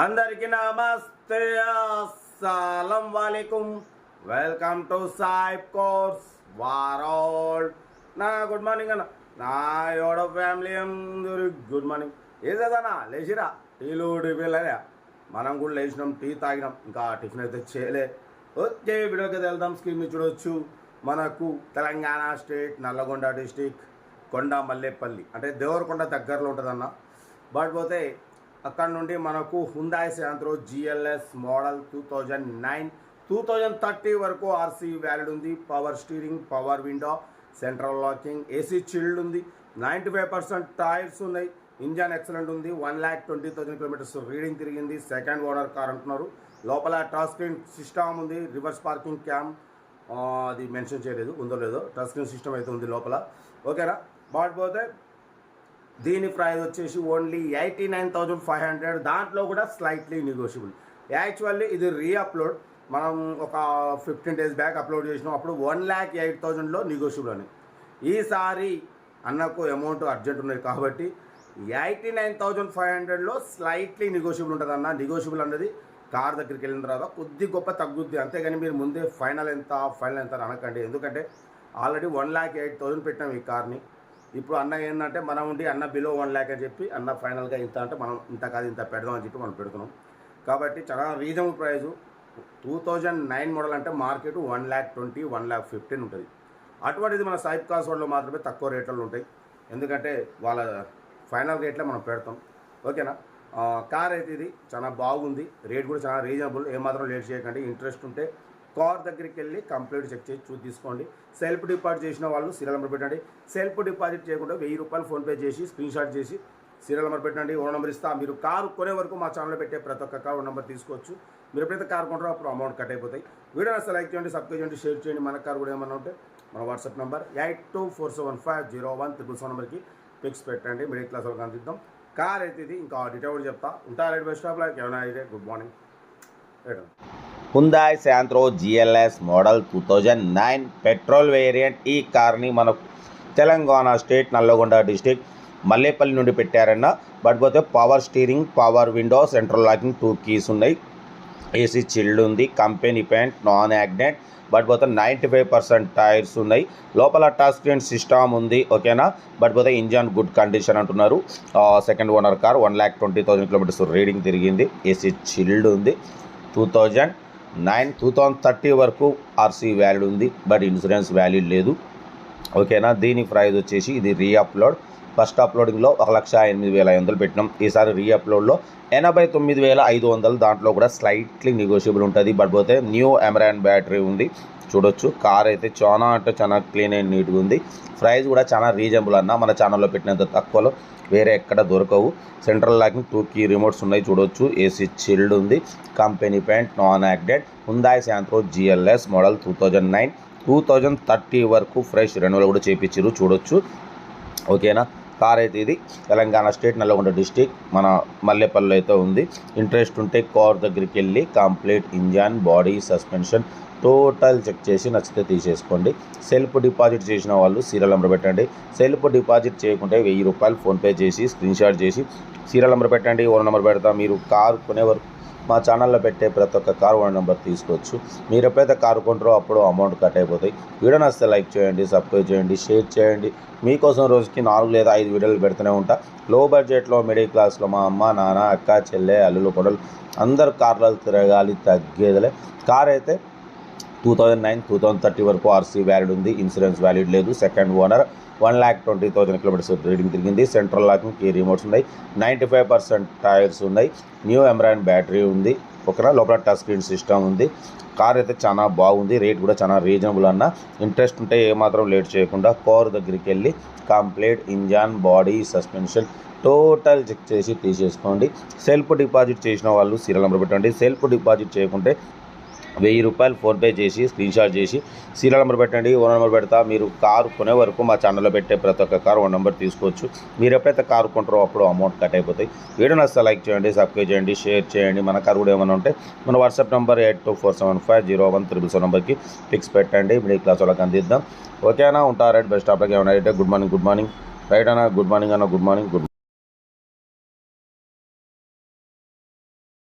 అందరికీ నమస్తే, అస్సలం వాలేకుమ్. వెల్కమ్ టు సాయిబ్ కోర్స్ వారోల్. నా గుడ్ మార్నింగ్ అన్న, నా యోడో ఫ్యామిలీ అందరూ గుడ్ మార్నింగ్. ఏదన్నా లేచిరా, టీలు టిఫిన్లు అదే మనం కూడా లేచినాం, టీ తాగినాం, ఇంకా టిఫిన్ అయితే చేయలే. ఓకే, వీడియోకి వెళ్దాం. స్క్రీన్ మీద చూడవచ్చు, మనకు తెలంగాణ స్టేట్ నల్లగొండ డిస్టిక్ కొండ మల్లేపల్లి అంటే దేవరకొండ దగ్గరలో ఉంటుందన్న. బట్ పోతే అక్కడ నుండి మనకు హుండాయ్ శాంత్రో GLS మోడల్ 2009 2030 వరకు ఆర్సీ వ్యాలిడ్ ఉంది. Power steering, power window, central locking, AC chilled ఉంది. 95% టైర్స్ ఉన్నాయి. ఇంజన్ ఎక్సలెంట్ ఉంది. 1,20,000 కిలోమీటర్స్ రీడింగ్ తిరిగింది. సెకండ్ ఓనర్ కార్ అంటున్నారు. లోపల టచ్ స్క్రీన్ సిస్టమ్ ఉంది. రివర్స్ పార్కింగ్ క్యామ్ అది మెన్షన్ చేయలేదు, ఉందో లేదో. టచ్ స్క్రీన్ సిస్టమ్ అయితే ఉంది లోపల. ఓకేనా. పోతే దీని ప్రైస్ వచ్చేసి ఓన్లీ 89,500. దాంట్లో కూడా స్లైట్లీ నెగోషియబుల్. యాక్చువల్లీ ఇది రీఅప్లోడ్, మనం ఒక 15 days బ్యాక్ అప్లోడ్ చేసినాం. అప్పుడు 1,08,000లో నెగోషియబుల్ అని. ఈసారి అన్నకు అమౌంట్ అర్జెంట్ ఉన్నది కాబట్టి 89,500లో స్లైట్లీ నెగోషియబుల్ ఉంటుంది అన్న. నెగోషియబుల్ అన్నది కార్ దగ్గరికి వెళ్ళిన తర్వాత కొద్ది గొప్ప తగ్గుద్ది, అంతేగాని మీరు ముందే ఫైనల్ ఎంత అని అనకండి. ఎందుకంటే ఆల్రెడీ 1,08,000 పెట్టాం ఈ కార్ని. ఇప్పుడు అన్న ఏంటంటే మనం ఉండి అన్న బిలో 1 lakh అని చెప్పి అన్న ఫైనల్గా ఇంత అంటే మనం ఇంత కాదు ఇంత పెడదాం అని చెప్పి మనం పెడుతున్నాం. కాబట్టి చాలా రీజనబుల్ ప్రైజు. 2009 మోడల్ అంటే మార్కెట్ 1,20,000 1,15,000 ఉంటుంది. అటువంటిది మన సాయిబ్ కార్స్ వాళ్ళు మాత్రమే తక్కువ రేట్లలో ఉంటాయి, ఎందుకంటే వాళ్ళ ఫైనల్ రేట్లో మనం పెడతాం. ఓకేనా. కార్ అయితే ఇది చాలా బాగుంది. రేట్ కూడా చాలా రీజనబుల్. ఏమాత్రం లేట్ చేయకండి. ఇంట్రెస్ట్ ఉంటే కార్ దగ్గరికి వెళ్ళి కంప్లీట్ చెక్ చేసి తీసుకోండి. సెల్ఫ్ డిపాజిట్ చేసిన వాళ్ళు సీరియల్ నెంబర్ పెట్టండి. సెల్ఫ్ డిపాజిట్ చేయకుండా 1,000 రూపాయలు ఫోన్పే చేసి స్క్రీన్ షాట్ చేసి సీరియల్ నెంబర్ పెట్టండి. ఓన్ నెంబర్ ఇస్తా. మీరు కారు కొనే వరకు మా ఛానల్లో పెట్టే ప్రతి ఒక్క కార్ ఓన్ నెంబర్ తీసుకోవచ్చు. మీరు ఎప్పుడైతే కార్ కొంటారో అప్పుడు అమౌంట్ కట్ అయిపోతాయి. వీడియో అసలు లైక్ చేయండి, సబ్స్క్రైబ్ చేయండి, షేర్ చేయండి. మన కార్ కూడా ఏమన్నా ఉంటే మన వాట్సాప్ నెంబర్ 82475017 నెంబర్కి పిక్స్ పెట్టండి. మిడిల్ క్లాస్ వాళ్ళకి అందిద్దాం. కార్ అయితే ఇది. ఇంకా డీటెయిల్ కూడా చెప్తా. ఉంటారు బెస్ట్ స్టాప్లో. ఏమైనా అయితే good morning. Hyundai Santro GLS model 2009 petrol variant. ఈ కార్ని మనకు తెలంగాణ స్టేట్ నల్లగొండ డిస్టిక్ మల్లేపల్లి నుండి పెట్టారన్న. బట్ పోతే power steering, power window, central locking 2 keys ఉన్నాయి. ఏసీ చిల్డ్ ఉంది. Company paint, non accident. But పోతే 95% టైర్స్ ఉన్నాయి. లోపల టచ్ స్క్రీన్ సిస్టమ్ ఉంది. ఓకేనా. బట్ పోతే ఇంజన్ గుడ్ కండిషన్ అంటున్నారు. Second owner car. 1,20,000 kilometres reading తిరిగింది. ఏసీ చిల్డ్ ఉంది. 2009 2030 వరకు ఆర్సీ వ్యాలిడ్ ఉంది. బట్ ఇన్సూరెన్స్ వ్యాలిడ్ లేదు. ఓకేనా. దీని ప్రైస్ వచ్చేసి ఇది రీఅప్లోడ్. ఫస్ట్ అప్లోడింగ్లో 1,08,500 పెట్టినాం. ఈసారి రీఅప్లోడ్లో 89,500. దాంట్లో కూడా స్లైట్లీ నెగోషియబుల్ ఉంటుంది. బట్ పోతే న్యూ అమెరాన్ బ్యాటరీ ఉంది. చూడొచ్చు. కార్ అయితే చాలా అంటే చాలా క్లీన్ అండ్ నీట్గా ఉంది. ప్రైస్ కూడా చాలా రీజనబుల్ అన్న. మన ఛానల్లో పెట్టినంత తక్కువలో వేరే ఎక్కడ దొరకవు. సెంట్రల్ లాకింగ్ 2 key రిమోట్స్ ఉన్నాయి. చూడొచ్చు. ఏసీ చిల్డ్ ఉంది. Company paint, non accident. Hyundai Santro GLS model 2009 2030 వరకు ఫ్రెష్ రెన్యువల్ కూడా చేయించారు. చూడొచ్చు. ఓకేనా. కార్ అయితే ఇది తెలంగాణ స్టేట్ నల్లగొండ డిస్టిక్ మన మల్లేపల్లిలో అయితే ఉంది. ఇంట్రెస్ట్ ఉంటే కార్ దగ్గరికి వెళ్ళి complete engine, body, suspension total check చేసి నచ్చితే తీసేసుకోండి. సెల్ఫ్ డిపాజిట్ చేసిన వాళ్ళు సీరియల్ నెంబర్ పెట్టండి. సెల్ఫ్ డిపాజిట్ చేయకుంటే 1,000 రూపాయలు ఫోన్పే చేసి స్క్రీన్ షాట్ చేసి సీరియల్ నెంబర్ పెట్టండి. ఓన్ నెంబర్ పెడతా. మీరు కారు కొనే వరకు మా ఛానల్లో పెట్టే ప్రతి ఒక్క కారు ఓన్ నెంబర్ తీసుకోవచ్చు. మీరు ఎప్పుడైతే కారు కొంటారో అప్పుడు అమౌంట్ కట్ అయిపోతాయి. వీడియో నచ్చితే లైక్ చేయండి, సబ్స్క్రైబ్ చేయండి, షేర్ చేయండి. మీకోసం రోజుకి 4 లేదా 5 వీడియోలు పెడుతూనే ఉంటా. లో బడ్జెట్లో, మిడిల్ క్లాస్లో మా అమ్మ, నాన్న, అక్క, చెల్లె, అల్లులు, కొడలు అందరు కార్లలో తిరగాలి, తగ్గేదలే. కార్ అయితే 2009 2030 వరకు ఆర్సీ వ్యాలిడ్ ఉంది. ఇన్సూరెన్స్ వ్యాలిడ్ లేదు. Second owner. 1,20,000 కిలోమీటర్స్ రీడింగ్ తిరిగింది. సెంట్రల్ లాకింగ్, కీ రిమోట్స్ ఉన్నాయి. 95% టైర్స్ ఉన్నాయి. న్యూ అమెరాన్ బ్యాటరీ ఉంది. ఓకేనా. లోపల టచ్ స్క్రీన్ సిస్టమ్ ఉంది. కార్ అయితే చాలా బాగుంది. రేట్ కూడా చాలా రీజనబుల్ అన్న. ఇంట్రెస్ట్ ఉంటే ఏమాత్రం లేట్ చేయకుండా కార్ దగ్గరికి వెళ్ళి complete engine, body, suspension total check చేసి తీసేసుకోండి. సెల్ఫ్ డిపాజిట్ చేసిన వాళ్ళు సీరియల్ నెంబర్ పెట్టండి. సెల్ఫ్ డిపాజిట్ చేయకుంటే 1,000 రూపాయలు ఫోన్పే చేసి స్క్రీన్ షాట్ చేసి సీరియల్ నెంబర్ పెట్టండి. ఓన్ నెంబర్ పెడతా. మీరు కారు కొనే వరకు మా ఛానల్లో పెట్టే ప్రతి ఒక్క కారు ఓన్ నెంబర్ తీసుకోవచ్చు. మీరు ఎప్పుడైతే కారు కొంటారో అప్పుడు అమౌంట్ కట్ అయిపోతాయి. వీడియో నచ్చితే లైక్ చేయండి, సబ్స్క్రైబ్ చేయండి, షేర్ చేయండి. మన కారు కూడా ఏమైనా ఉంటే మన వాట్సాప్ నెంబర్ 82475017 నెంబర్కి పిక్స్ పెట్టండి. మిడిల్ క్లాస్ వాళ్ళకి అందిద్దాం. ఓకేనా. ఉంటారు. రైట్ బెస్ట్ స్టాప్లకి ఏమైనా అయితే గుడ్ మార్నింగ్ రైట్ అన్న. గుడ్ మార్నింగ్ అన్న. Good morning.